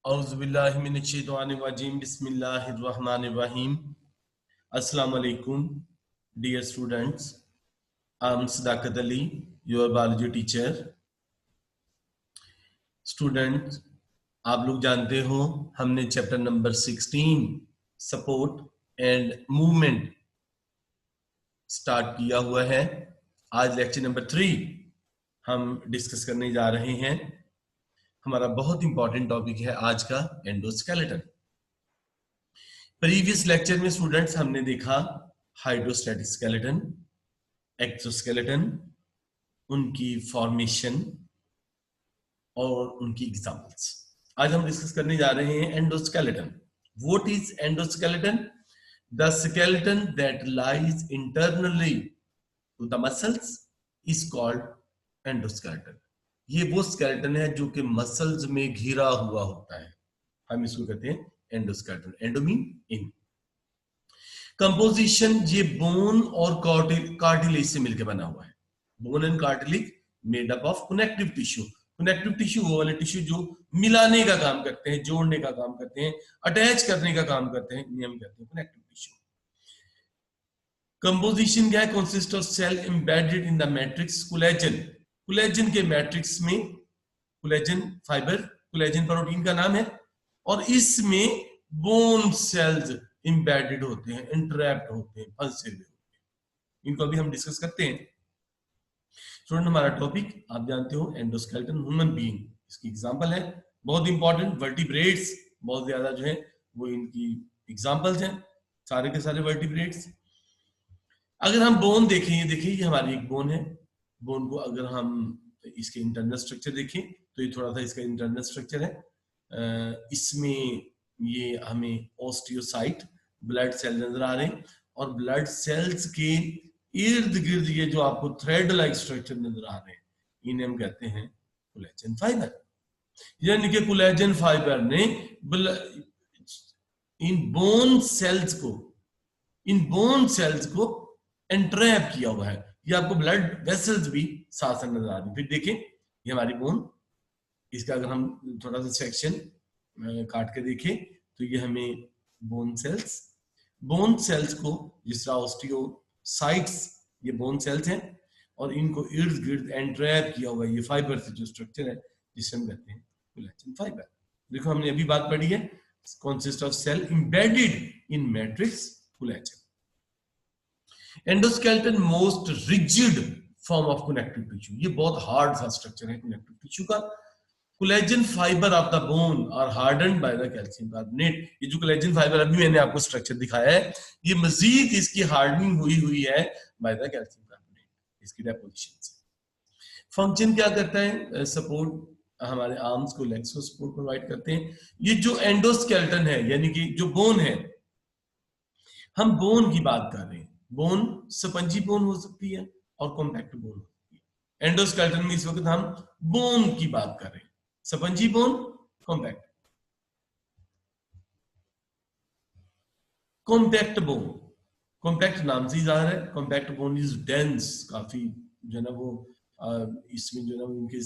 औज़ुबिल्लाहिमिनश्शैतानिर्रजीम बिस्मिल्लाहिर्रहमानिर्रहीम। Assalamu alaikum, dear students. I'm Sadaqat Ali, your biology teacher. Students, आप लोग जानते हो हमने chapter number 16 support and movement start किया हुआ है। आज लेक्चर नंबर 3 हम डिस्कस करने जा रहे हैं। हमारा बहुत इंपॉर्टेंट टॉपिक है आज का एंडोस्केलेटन। प्रीवियस लेक्चर में स्टूडेंट्स हमने देखा हाइड्रोस्टैटिक स्केलेटन, एक्सोस्केलेटन, उनकी फॉर्मेशन और उनकी एग्जांपल्स। आज हम डिस्कस करने जा रहे हैं endoskeleton. What is endoskeleton? The skeleton that lies internally to the muscles is called endoskeleton. ये वो स्केलेटन है जो कि मसल्स में घिरा हुआ होता है, हम इसको कहते हैं endoskeleton. Endo mean in. Composition ये बोन और कार्टिलेज से मिलकर बना हुआ है। Bone and cartilage made up of connective tissue. Connective tissue वो वाले टिश्यू जो मिलाने का काम करते हैं, जोड़ने का काम करते हैं, अटैच करने का काम करते हैं, इन्हें हम कहते हैं कनेक्टिव टिश्यू। कंपोजिशन क्या है? Consist of cell embedded in the matrix collagen. Collagen के मैट्रिक्स में कोलेजन फाइबर, कोलेजन प्रोटीन का नाम है, और इसमें बोन सेल्स एम्बेडेड होते हैं, इंटरैप्ट होते हैं, फंसे हुए होते हैं। इनको अभी हम डिस्कस करते हैं। स्टूडेंट, हमारा टॉपिक आप जानते हो एंडोस्केलेटन, ह्यूमन बीइंग। इसकी एग्जांपल है बहुत इंपॉर्टेंट, वर्टिब्रेट्स बहुत ज्यादा जो है वो इनकी एग्जांपल्स हैं, सारे के सारे वर्टिब्रेट्स। अगर हम बोन देखें, ये देखिए ये हमारी एक बोन है। बोन को अगर हम इसके इंटरनल स्ट्रक्चर देखें तो ये थोड़ा सा इसका इंटरनल स्ट्रक्चर है। इसमें ये हमें ऑस्टियोसाइट ब्लड सेल नजर आ रहे हैं, और ब्लड सेल्स के इर्द गिर्द ये जो आपको थ्रेड लाइक स्ट्रक्चर नजर आ रहे हैं, इन्हें हम कहते हैं कोलेजन फाइबर। यानी कि कोलेजन फाइबर ने इन बोन सेल्स को एंट्रैप किया हुआ है। ये आपको ब्लड वेसल्स भी साथ साथ नजर आ रही है। फिर देखें ये हमारी बोन, इसका अगर हम थोड़ा सा सेक्शन काट के देखें तो ये हमें बोन सेल्स को जिस तरह ऑस्टियोसाइट्स ये बोन सेल्स हैं, और इनको इर्द गिर्द एंट्रैप किया हुआ ये फाइबर से जो स्ट्रक्चर है जिसे हम कहते हैं कोलेजन फाइबर। देखो हमने अभी बात पढ़ी है, consist of cell embedded in matrix collagen. Endoskeleton most rigid form of connective tissue. ये बहुत हार्ड सा स्ट्रक्चर है कनेक्टिव टिश्यू का। Collagen fibre of the bone are hardened by the calcium carbonate. ये जो कोलेजन फाइबर अभी मैंने आपको स्ट्रक्चर दिखाया है, ये मजीद इसकी हार्डनिंग हुई है बाय द कैल्शियम कार्बोनेट, इसकी डेपोजिशन से। फंक्शन क्या करता है? सपोर्ट, हमारे आर्म्स को, लेग्स को सपोर्ट प्रोवाइड करते हैं। ये जो एंडोस्केलेटन है यानी कि जो बोन है, हम बोन की बात कर रहे हैं। बोन स्पंजी बोन हो सकती है और कॉम्पैक्ट बोन हो सकती है। एंडोस्केलेटन में इस वक्त हम बोन की बात कर रहे हैं, spongy bone, compact. Compact bone, compact नाम से ही जाहिर है, कॉम्पैक्ट बोन इज डेंस, काफी जो है ना वो इसमें जो है ना उनके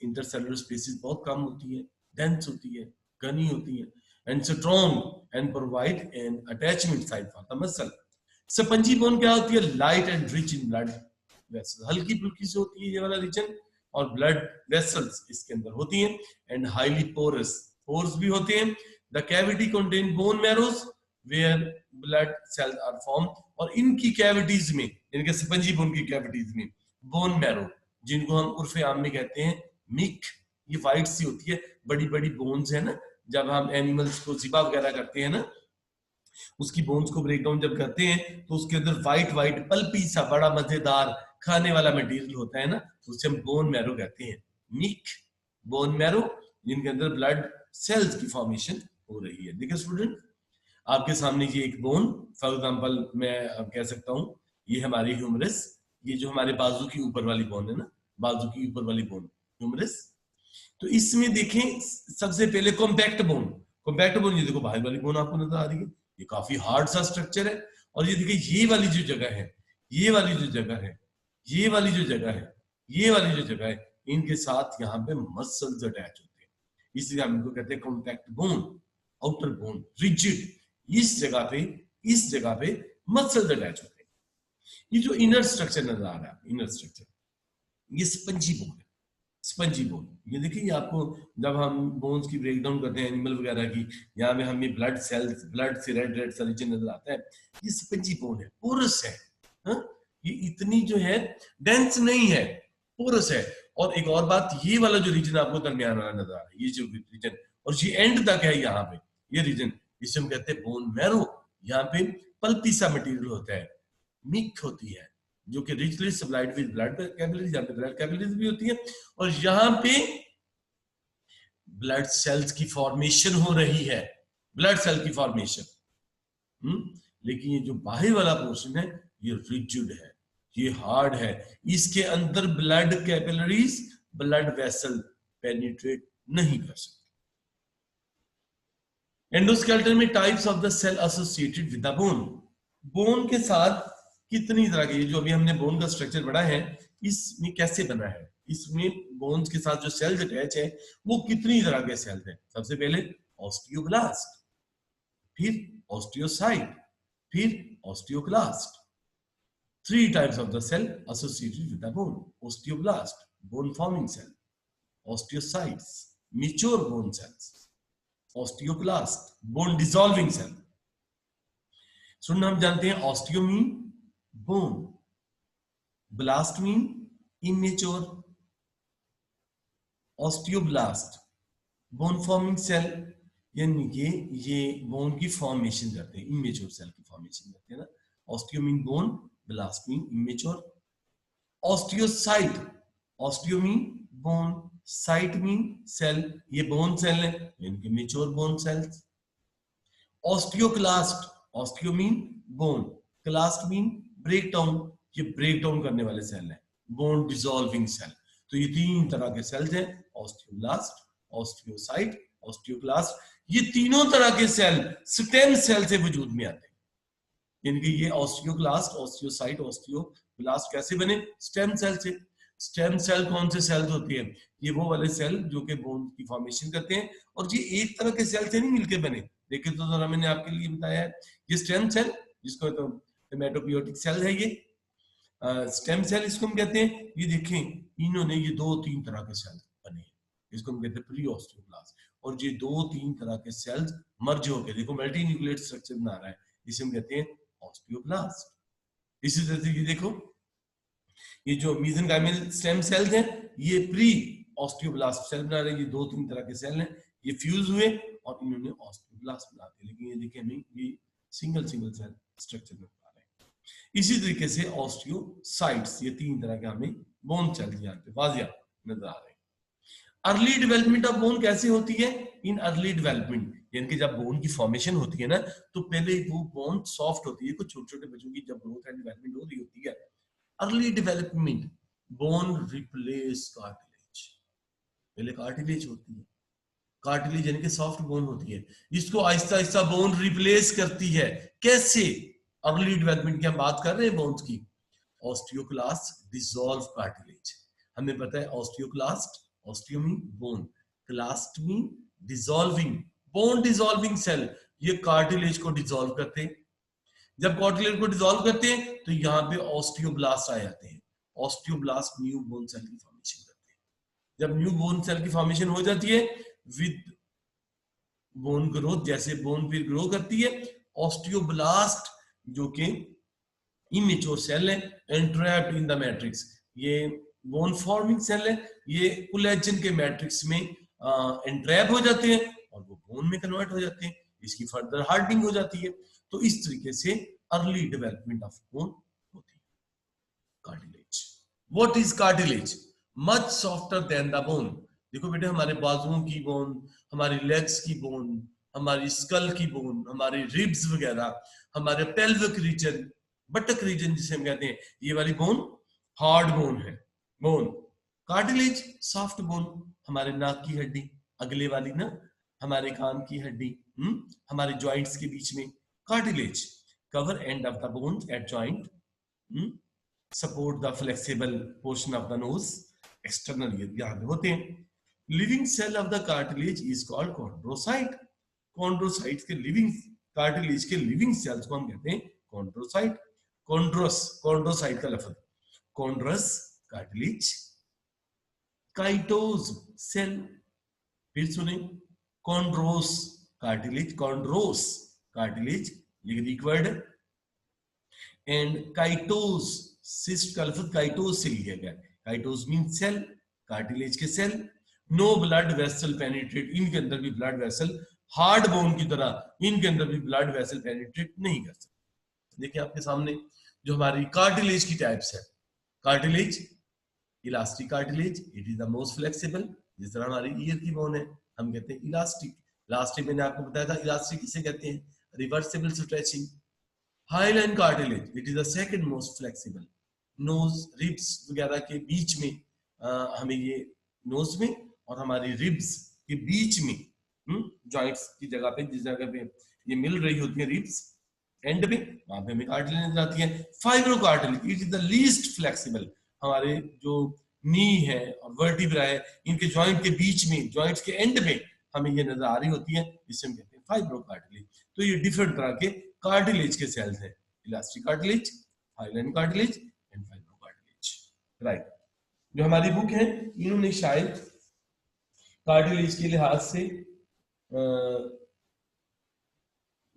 इंटरसेलुलर स्पेसेस बहुत कम होती है, डेंस होती है, घनी होती है, and strong and provide an attachment side for the muscle. Spongy bone क्या होती है? Light and rich in blood vessels, हल्की फुल्की से होती है ये वाला रीजन, और ब्लड वेसल्स इसके अंदर होती हैं, एंड हाईली पोरस, पोर्स भी होते हैं। The cavity contain bone marrows where blood cells are form, और इनकी कैविटीज में, इनके स्पंजी बोन की कैविटीज में बोन मैरो, जिनको हम उर्फे आम में कहते हैं मिक, ये वाइट सी होती है, बड़ी बड़ी बोन्स है ना, जब हम एनिमल्स को ज़िबा वगैरह करते हैं ना, उसकी बोन्स को ब्रेक डाउन जब करते हैं तो उसके अंदर वाइट पल्पी सा बड़ा मजेदार खाने वाला मटेरियल होता है ना, उसे हम बोन मैरो कहते हैं, मिक, बोन मैरो, जिनके अंदर ब्लड सेल्स की फॉर्मेशन हो रही है। देखिए स्टूडेंट, आपके सामने ये एक बोन, फॉर एग्जांपल मैं कह सकता हूँ ये हमारी ह्यूमरस, ये जो हमारे बाजू की ऊपर वाली बोन है ना, बाजू की ऊपर वाली बोन ह्यूमरस। तो इसमें देखें सबसे पहले कॉम्पैक्ट बोन, ये देखो बाहर वाली बोन आपको नजर आ रही है, ये काफी हार्ड सा स्ट्रक्चर है। और ये देखिए ये वाली जो जगह है, ये वाली जो जगह है, ये वाली जो जगह है, ये वाली जो जगह है, इनके साथ यहाँ पे मसल्स अटैच होते हैं। इसलिए हम इनको कहते हैं compact bone, outer bone, rigid. इस जगह पे मसल्स अटैच होते हैं। ये जो इनर स्ट्रक्चर नजर आ रहा है, इनर स्ट्रक्चर, ये स्पंजी बोन है, स्पंजी बोन। ये देखिए आपको जब हम बोन्स की ब्रेकडाउन करते हैं एनिमल वगैरह की, यहाँ पे हमें ब्लड सेल्स, ब्लड से रेड सा रीजन नजर आता है, ये स्पंजी बोन है, पोरस है। हा? ये इतनी जो है डेंस नहीं है, पोरस है। और एक और बात, ये वाला जो रीजन आपको दरमियान वाला नजर आ रहा है, ये जो रीजन और ये एंड तक है यहाँ पे, ये रीजन, इसे हम कहते हैं बोन मैरो। यहाँ पे पल्पी सा मटेरियल होता है, मिक होती है, जो कि richly supplied with blood capillaries, यहाँ पे ब्लड कैपिलरीज भी होती है, और यहाँ पे ब्लड सेल्स की फॉर्मेशन हो रही है, ब्लड सेल की फॉर्मेशन। लेकिन ये जो बाहर वाला पोर्शन है ये रिजिड है, ये हार्ड है, इसके अंदर blood capillaries, blood vessel penetrate नहीं कर सकते। एंडोस्केलेटन में types of the cell associated with the bone, bone के साथ कितनी तरह के, जो अभी हमने बोन का स्ट्रक्चर पढ़ा है, इसमें कैसे बना है, इसमें बोन्स के साथ जो सेल्स अटैच है वो कितनी तरह के सेल्स हैं। सबसे पहले ऑस्टियोब्लास्ट, फिर ऑस्टियोसाइट, फिर osteoclast. 3 types of the cell associated with the bone: osteoblast, bone forming cell; osteocytes, mature bone cells; osteoclast, bone dissolving cell. सुनना हम जानते हैं osteo mean bone, blast mean immature, osteoblast bone forming cell, यानी कि ये bone की formation करते हैं, इमेच्योर सेल की फॉर्मेशन करते हैं ना। Osteo mean bone, blast mean immature. Osteocyte, osteo mean bone, cyte mean cell, ये बोन सेल है, इनके mature bone cells. Osteoclast, osteo mean bone, clast mean break down, ये ब्रेक डाउन करने वाले सेल है, बोन डिसॉल्विंग सेल। तो ये 3 तरह के सेल्स हैं, ऑस्टियोब्लास्ट, ऑस्टियोसाइट, ऑस्टियोक्लास्ट। ये तीनों तरह के सेल स्टेम सेल से वजूद में आते हैं। यानी ये ऑस्टियोक्लास्ट, ऑस्टियोसाइट, ऑस्टियोब्लास्ट कैसे बने? स्टेम सेल से। स्टेम सेल कौन से सेल्स होती है? ये वो वाले सेल जो कि बोन की फॉर्मेशन करते हैं, और ये एक तरह के सेल से नहीं मिलके बने। देखिए तो जरा मैंने आपके लिए बताया है, ये स्टेम सेल, जिसको तो हेमेटोबियोटिक सेल है, ये स्टेम सेल इसको हम कहते हैं। ये देखें इन्होंने ये 2-3 तरह के सेल बने, इसको हम कहते हैं प्री ऑस्टियोब्लास्ट। और ये 2-3 तरह के सेल्स मर्ज होकर देखो मल्टी न्यूक्लिएट स्ट्रक्चर बना रहा है, इसे हम कहते हैं ऑस्टियोब्लास्ट। इसी तरह से ये देखो, ये जो मेसेनकाइमल स्टेम सेल्स हैं, ये प्री ऑस्टियोब्लास्ट सेल बना रहे हैं। ये 2-3 तरह के सेल हैं, ये फ्यूज हुए और इन्होंने ऑस्टियोब्लास्ट बना दिए। लेकिन ये देखिए हमें ये सिंगल सेल स्ट्रक्चर में बना रहे हैं। इसी तरीके से ऑस्टियोसाइट्स, ये 3 तरह के हमें बोन सेल्स यहाँ पे वाजिया नजर आ रहे हैं। अर्ली डेवलपमेंट ऑफ बोन कैसे होती है? इन अर्ली डेवलपमेंट, यानी कि जब बोन की फॉर्मेशन होती है ना, तो पहले वो बोन सॉफ्ट होती है। कुछ छोटे छोटे बच्चों की जब ग्रोथ एंड डेवलपमेंट हो रही होती है, early development, bone replace cartilage. पहले कार्टिलेज होती है, कार्टिलेज यानी कि सॉफ्ट बोन होती है, इसको आहिस्ता आहिस्ता बोन रिप्लेस करती है। कैसे? अर्ली डेवलपमेंट की हम बात कर रहे हैं बोन्स की। ऑस्टियोक्लास्ट डिसॉल्व कार्टिलेज, हमें पता है osteoclast, osteo mean bone, clast mean dissolving, bone dissolving cell, ये कार्टिलेज को डिसॉल्व करते हैं। जब कार्टिलेज को डिसॉल्व करते हैं तो यहाँ पे ऑस्टियोब्लास्ट आ जाते हैं। ऑस्टियोब्लास्ट न्यू बोन सेल की फॉर्मेशन करते हैं। जब न्यू बोन सेल की फॉर्मेशन हो जाती है विद बोन ग्रोथ, जैसे बोन फिर ग्रो करती है, ऑस्टियोब्लास्ट जो कि इमेच्योर सेल है, एंट्रैप्ड इन द मैट्रिक्स, ये बोन फॉर्मिंग सेल है, ये कोलेजन के मैट्रिक्स में एंट्रैप हो जाते हैं और वो बोन में कन्वर्ट हो जाते हैं। इसकी फर्दर हार्डनिंग हो जाती है। तो इस तरीके से अर्ली डेवलपमेंट ऑफ बोन होती है। Cartilage, what is cartilage? Much softer then the bone. देखो बेटे, हमारे बाजुओं की बोन, हमारी लेग्स की बोन, हमारी स्कल की बोन, हमारे रिब्स वगैरह, हमारे पेल्विक रीजन, बटक रीजन जिसे हम कहते हैं, ये वाली बोन हार्ड बोन है। बोन कार्टिलेज सॉफ्ट बोन, हमारे नाक की हड्डी अगले वाली ना, हमारे कान की हड्डी, हमारे जॉइंट्स के बीच में cartilage, cover end of the bone at joint, support the flexible portion of the nose, external यहाँ पे होते हैं। Living cell of the cartilage is called chondrocyte. Chondrocyte के लिविंग, कार्टिलेज के लिविंग सेल्स को हम कहते हैं कॉन्ड्रोसाइट। कॉन्ड्रोसाइट का लफ्ज कॉन्ड्रस कार्टिलेज, काइटोज सेल, फिर सुने कॉन्ड्रोस कार्टिलेज, कॉन्ड्रोस कार्टिलेज ये ग्रीक वर्ड है, एंड काइटोज सिस्ट का लफ्ज काइटोज से लिया गया। काइटोज मीन सेल, कार्टिलेज के सेल। नो ब्लड वेसल पेनिट्रेट, इनके अंदर भी ब्लड वेसल हार्ड बोन की तरह इनके अंदर भी ब्लड वेसल पेनिट्रेट नहीं कर सकते। देखिए आपके सामने जो हमारी कार्टिलेज की टाइप्स है, cartilage elastic cartilage, it is the most flexible. जिस तरह हमारी ईयर की बोन है हम कहते हैं इलास्टिक। इलास्टिक मैंने आपको बताया था, इलास्टिक किसे कहते हैं, reversible stretching. Hyaline cartilage it is the second most flexible. Nose ribs वगैरह के बीच में हमें ये नोज में और हमारी रिब्स के बीच में जॉइंट्स की जगह पे, जिस जगह पे ये मिल रही होती है रिब्स एंड में, वहां पे हमें कार्टिलेज नजर आती है। Fibro cartilage it is the least flexible. हमारे जो नी है और वर्टिब्रा है इनके जॉइंट के बीच में, जॉइंट्स के एंड में हमें ये नजर आ रही होती है, इसे हम कहते हैं फाइब्रो कार्टिलेज। तो ये डिफरेंट तरह के कार्टिलेज के सेल्स हैं, elastic cartilage, highline cartilage and fibro cartilage. Right, जो हमारी बुक है इन्होंने शायद कार्टिलेज के लिहाज से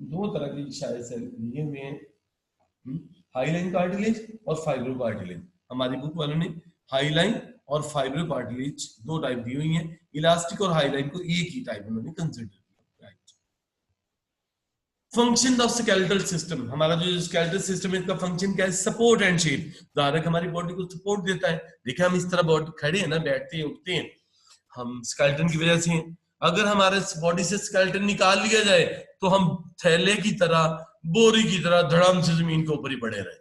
दो तरह के शायद सेल लिए हुए हैं, हाईलाइन कार्टिलेज और फाइब्रो कार्टिलेज। हमारी बुक वालों ने हाईलाइन और फाइब्रो कार्टिलेज दो टाइप दी हुई हैं, इलास्टिक और हाईलाइन को एक ही टाइप उन्होंने कंसीडर किया। फंक्शन ऑफ स्केलेटल सिस्टम, हमारा जो स्केलेटल सिस्टम है इसका फंक्शन क्या है, सपोर्ट एंड शेप। धारक हमारी बॉडी को सपोर्ट देता है। देखिए हम इस तरह बॉडी खड़े हैं ना, बैठते हैं उठते हैं, हम स्केलेटन की वजह से हैं। अगर हमारे बॉडी से स्केलेटन निकाल लिया जाए तो हम थैले की तरह, बोरी की तरह धड़ाम से जमीन के ऊपर ही पड़े रहे।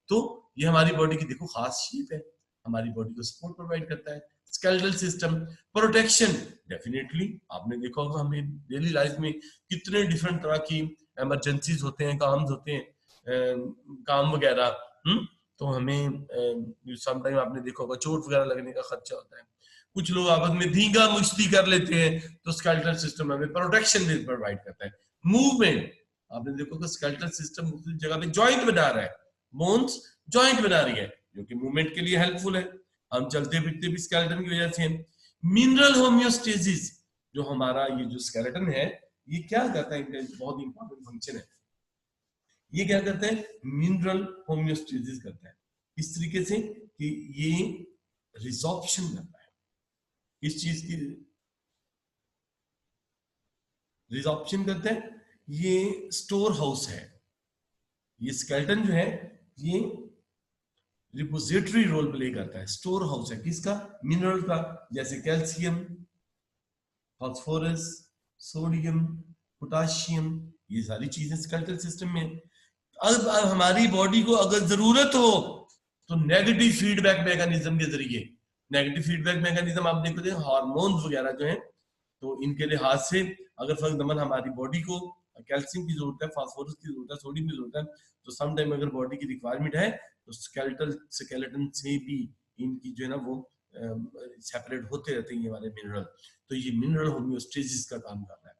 तो ये हमारी बॉडी की देखो खास शेप है, हमारी बॉडी को सपोर्ट प्रोवाइड करता है स्केलेटल सिस्टम। प्रोटेक्शन, डेफिनेटली आपने देखा होगा हमें डेली लाइफ में कितने डिफरेंट तरह की इमरजेंसीज होते हैं, काम होते हैं, काम वगैरह, तो हमें सम टाइम आपने देखा होगा चोट वगैरह लगने का खर्चा होता है। कुछ लोग आपस में धींगा मुश्ती कर लेते हैं, तो स्केलेटल सिस्टम हमें प्रोटेक्शन प्रोवाइड करता है। मूवमेंट, आपने देखो कि स्केलेटल सिस्टम मुख्तलिफ जगह पे जॉइंट बना रहा है, बोन्स जॉइंट बना रही है जो कि मूवमेंट के लिए हेल्पफुल है। हम चलते फिरते भी स्केलेटन की वजह से। मिनरल होम्योस्टेसिस, जो हमारा ये जो स्केलेटन है ये क्या करता है, इनका बहुत इंपॉर्टेंट फंक्शन है। ये क्या करता है, मिनरल होम्योस्टेसिस करता है, इस तरीके से कि ये रिजॉर्प्शन करता है, इस चीज की रिजॉर्प्शन करता है। ये स्टोर हाउस है, ये स्केलेटन जो है ये रिपोजिटरी रोल प्ले करता है, स्टोर हाउस है किसका, मिनरल का, जैसे कैल्शियम, फास्फोरस, सोडियम, पोटाशियम, ये सारी चीजें स्केलेटल सिस्टम में। अब हमारी बॉडी को अगर जरूरत हो तो नेगेटिव फीडबैक मैकेनिज्म के जरिए, नेगेटिव फीडबैक मैकेनिज्म आप देखते हैं हार्मोन्स वगैरह जो हैं, तो इनके लिहाज से अगर फर्क हमारी बॉडी को कैल्शियम की जरूरत है, फास्फोरस की जरूरत है, सोडियम की जरूरत है, तो सम टाइम अगर बॉडी की रिक्वायरमेंट है तो स्केलेटन से भी इनकी जो है ना वो सेपरेट होते रहते हैं ये हमारे मिनरल। तो ये मिनरल होम्योस्टेसिस का काम करता है।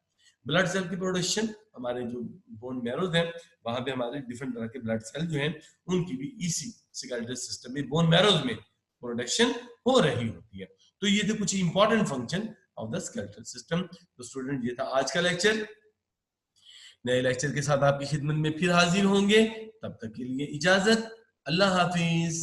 ब्लड सेल की प्रोडक्शन, हमारे जो बोन मैरोज हैं वहां पे हमारे डिफरेंट तरह के ब्लड सेल जो हैं उनकी भी इसी स्केलेटल सिस्टम में, बोन मैरोज में प्रोडक्शन हो रही होती है। तो ये थे कुछ important function of the skeletal system. तो स्टूडेंट ये था आज का लेक्चर। नए लेक्चर के साथ आपकी खिदमत में फिर हाजिर होंगे, तब तक के लिए इजाजत, अल्लाह हाफिज।